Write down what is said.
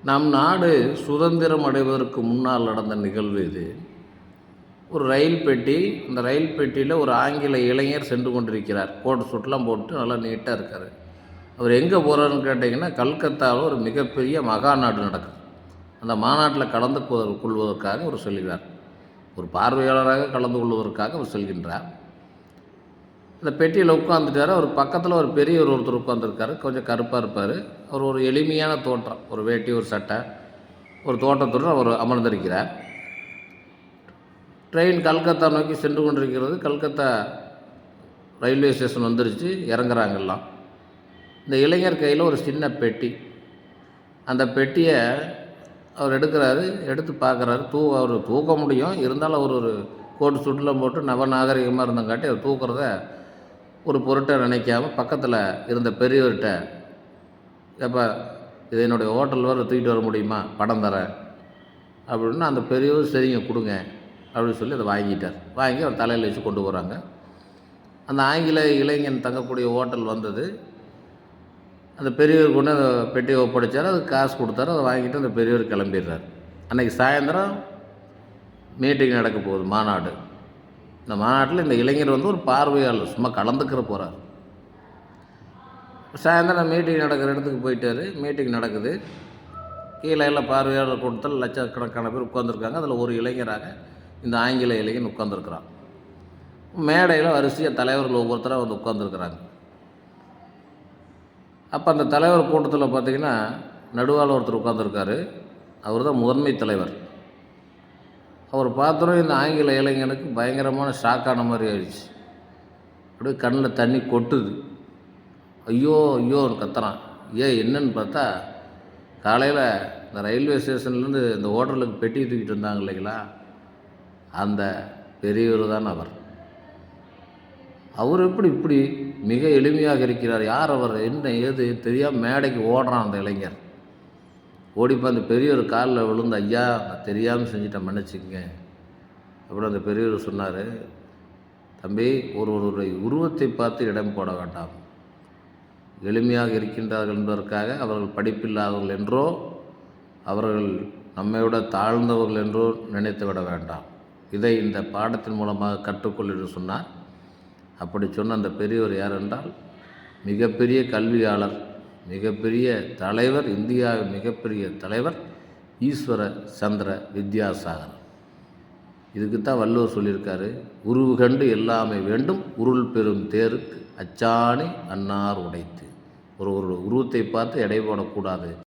நம் நாடு சுதந்திரம் அடைவதற்கு முன்னால் நடந்த நிகழ்வு இது. ஒரு ரயில் பெட்டி, அந்த ரயில் பெட்டியில் ஒரு ஆங்கில இளைஞர் சென்று கொண்டிருக்கிறார். கோட் சூட்லாம் போட்டு நல்லா நீட்டாக இருக்கார். அவர் எங்கே போகிறாருன்னு கேட்டிங்கன்னா, கல்கத்தாவில் ஒரு மிகப்பெரிய மகாநாடு நடக்குது. அந்த மாநாட்டில் கலந்து கொள்வதற்காக அவர் செல்கிறார். ஒரு பார்வையாளராக கலந்து கொள்வதற்காக அவர் செல்கின்றார். அந்த பெட்டியில் உட்காந்துட்டார். அவர் பக்கத்தில் ஒரு பெரியவர் ஒருத்தர் உட்காந்துருக்காரு. கொஞ்சம் கருப்பாக இருப்பார். அவர் ஒரு எளிமையான தோற்றம், ஒரு வேட்டி, ஒரு சட்டை, ஒரு தோட்டத்துடன் அவர் அமர்ந்திருக்கிறார். ட்ரெயின் கல்கத்தா நோக்கி சென்று கொண்டிருக்கிறது. கல்கத்தா ரயில்வே ஸ்டேஷன் வந்துருச்சு. இறங்குறாங்க எல்லாம். இந்த இளைஞர் கையில் ஒரு சின்ன பெட்டி. அந்த பெட்டியை அவர் எடுக்கிறாரு. எடுத்து பார்க்குறாரு. அவர் தூக்க முடியும், இருந்தாலும் அவர் ஒரு கோட்டு சுட்டுலாம் போட்டு நவநாகரிகமாக இருந்தங்காட்டி அவர் தூக்கிறத ஒரு பொருட்டை நினைக்காம பக்கத்தில் இருந்த பெரியவர்கிட்ட, எப்போ இது என்னுடைய ஹோட்டல் வர தூக்கிட்டு வர முடியுமா, படம் தரேன் அப்படின்னு. அந்த பெரியவர் சரிங்க கொடுங்க அப்படின்னு சொல்லி அதை வாங்கிட்டார். வாங்கி அவர் தலையில் வச்சு கொண்டு போகிறாங்க. அந்த ஆங்கில இளைஞன் தங்கக்கூடிய ஹோட்டல் வந்தது. அந்த பெரியவர் கொண்டு அந்த பெட்டியை ஒப்படைச்சார். அதுக்கு காசு கொடுத்தாரு. அதை வாங்கிட்டு அந்த பெரியவர் கிளம்பிடுறார். அன்றைக்கி சாயந்தரம் மீட்டிங் நடக்க போகுது, மாநாடு. இந்த மாநாட்டில் இந்த இளைஞர் ஒரு பார்வையாளர், சும்மா கலந்துக்கிற போகிறார். சாயந்தரம் மீட்டிங் நடக்கிற இடத்துக்கு போயிட்டார். மீட்டிங் நடக்குது. கீழே எல்லாம் பார்வையாளர் கூட்டத்தில் லட்சக்கணக்கான பேர் உட்காந்துருக்காங்க. அதில் ஒரு இளைஞராக இந்த ஆங்கில இளைஞன் உட்காந்துருக்கிறான். மேடையில் வரிசையாக தலைவர்கள் ஒவ்வொருத்தராக உட்காந்துருக்குறாங்க. அப்போ அந்த தலைவர் கூட்டத்தில் பார்த்திங்கன்னா நடுவால் ஒருத்தர் உட்காந்துருக்காரு. அவர் தான் முதன்மை தலைவர். அவர் பார்த்தோம் இந்த ஆங்கில இளைஞனுக்கு பயங்கரமான ஷாக்கான மாதிரி ஆயிடுச்சு. அப்படியே கண்ணில் தண்ணி கொட்டுது. ஐயோ ஐயோன்னு கத்துறான். என்னன்னு பார்த்தா, காலையில் இந்த ரயில்வே ஸ்டேஷன்லேருந்து இந்த ஹோட்டலுக்கு பெட்டி தூக்கிட்டு இருந்தாங்க இல்லைங்களா, அந்த பெரியவர் தான் அவர். அவர் இப்படி மிக எளிமையாக இருக்கிறார். யார் அவர், என்ன ஏது தெரியாமல் மேடைக்கு ஓடுறான் அந்த இளைஞர். ஓடிப்போ அந்த பெரியவர் காலில் விழுந்து, ஐயா நான் தெரியாமல் செஞ்சுட்டேன், மன்னிச்சுங்க அப்படி. அந்த பெரியவர் சொன்னார், தம்பி, ஒருவருடைய உருவத்தை பார்த்து இடம் போட வேண்டாம். எளிமையாக இருக்கின்றார்கள் என்பதற்காக அவர்கள் படிப்பில்லாதவர்கள் என்றோ அவர்கள் நம்மை விட தாழ்ந்தவர்கள் என்றோ நினைத்து விட வேண்டாம். இதை இந்த பாடத்தின் மூலமாக கற்றுக்கொள் என்று சொன்னார். அப்படி சொன்ன அந்த பெரியவர் யார் என்றால், மிகப்பெரிய கல்வியாளர், மிகப்பெரிய தலைவர், இந்தியாவின் மிகப்பெரிய தலைவர் ஈஸ்வர சந்திர வித்யாசாகர். இதுக்குத்தான் வள்ளுவர் சொல்லியிருக்காரு, உருவு கண்டு எல்லாமே வேண்டும், உருள் பெறும் தேருக்கு அச்சாணி அன்னார் உடைத்து. ஒரு உருவத்தை பார்த்து எடை போடக்கூடாது.